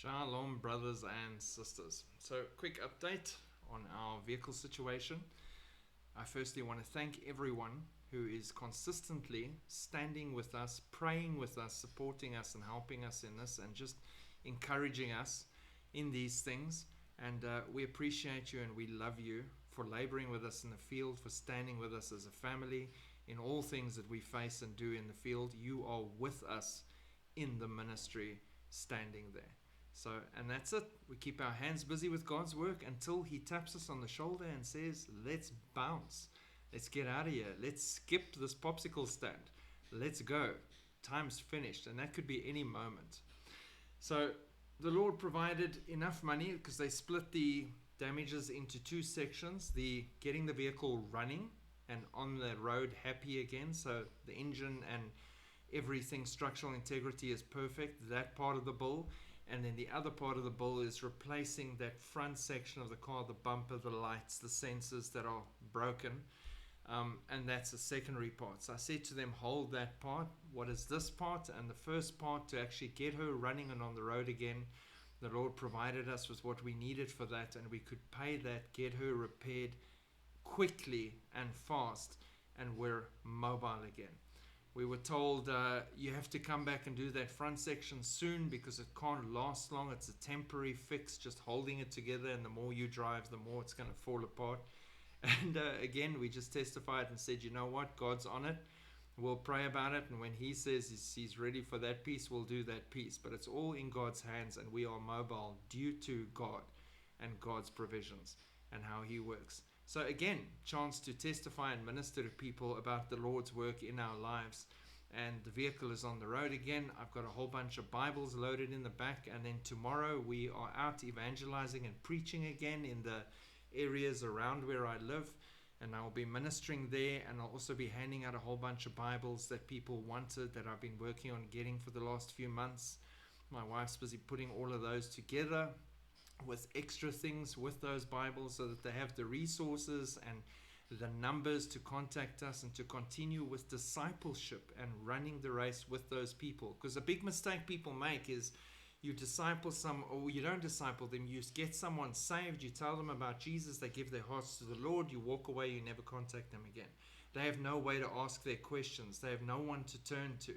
Shalom, brothers and sisters. So, quick update on our vehicle situation. I firstly want to thank everyone who is consistently standing with us, praying with us, supporting us, and helping us in this, and just encouraging us in these things. And we appreciate you and we love you for laboring with us in the field, for standing with us as a family in all things that we face and do in the field. You are with us in the ministry, standing there. So, and that's it. We keep our hands busy with God's work until He taps us on the shoulder and says, let's bounce. Let's get out of here. Let's skip this popsicle stand. Let's go. Time's finished. And that could be any moment. So the Lord provided enough money because they split the damages into two sections. The getting the vehicle running and on the road happy again. So the engine and everything, structural integrity is perfect. That part of the bill. And then the other part of the bill is replacing that front section of the car, the bumper, the lights, the sensors that are broken. And that's the secondary part. So I said to them, hold that part. What is this part? And the first part, to actually get her running and on the road again, the Lord provided us with what we needed for that. And we could pay that, get her repaired quickly and fast. And we're mobile again. We were told you have to come back and do that front section soon because it can't last long. It's a temporary fix, just holding it together. And the more you drive, the more it's going to fall apart. And again, we just testified and said, you know what? God's on it. We'll pray about it. And when He says He's ready for that piece, we'll do that piece. But it's all in God's hands. And we are mobile due to God and God's provisions and how He works. So again, chance to testify and minister to people about the Lord's work in our lives. And the vehicle is on the road again. I've got a whole bunch of Bibles loaded in the back. And then tomorrow we are out evangelizing and preaching again in the areas around where I live. And I'll be ministering there. And I'll also be handing out a whole bunch of Bibles that people wanted, that I've been working on getting for the last few months. My wife's busy putting all of those together with extra things with those Bibles so that they have the resources and the numbers to contact us and to continue with discipleship and running the race with those people. Because a big mistake people make is you disciple some, or you don't disciple them. You get someone saved, you tell them about Jesus, they give their hearts to the Lord, you walk away, you never contact them again. They have no way to ask their questions. They have no one to turn to.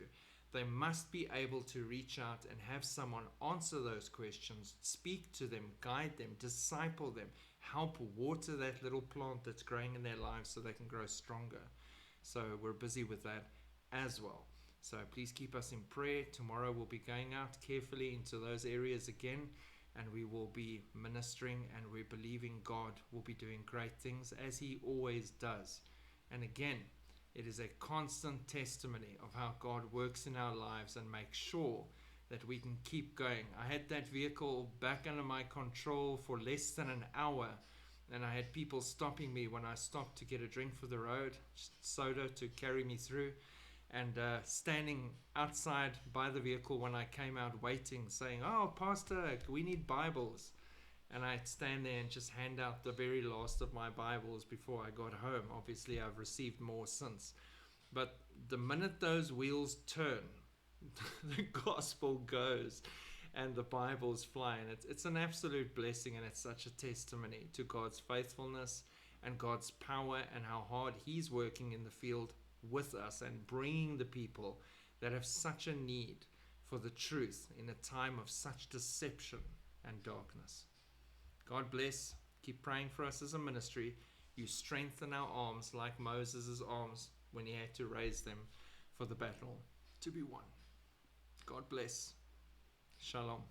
They must be able to reach out and have someone answer those questions, speak to them, guide them, disciple them, help water that little plant that's growing in their lives so they can grow stronger. So we're busy with that as well. So please keep us in prayer. Tomorrow we'll be going out carefully into those areas again, and we will be ministering, and we're believing God will be doing great things as He always does. And again, it is a constant testimony of how God works in our lives and makes sure that we can keep going. I had that vehicle back under my control for less than an hour, and I had people stopping me when I stopped to get a drink for the road, just soda to carry me through, and standing outside by the vehicle when I came out waiting, saying, "Oh, Pastor, we need Bibles." And I'd stand there and just hand out the very last of my Bibles before I got home. Obviously, I've received more since. But the minute those wheels turn, the gospel goes and the Bibles fly. And it's an absolute blessing, and it's such a testimony to God's faithfulness and God's power and how hard He's working in the field with us and bringing the people that have such a need for the truth in a time of such deception and darkness. God bless. Keep praying for us as a ministry. You strengthen our arms like Moses' arms when he had to raise them for the battle to be won. God bless. Shalom.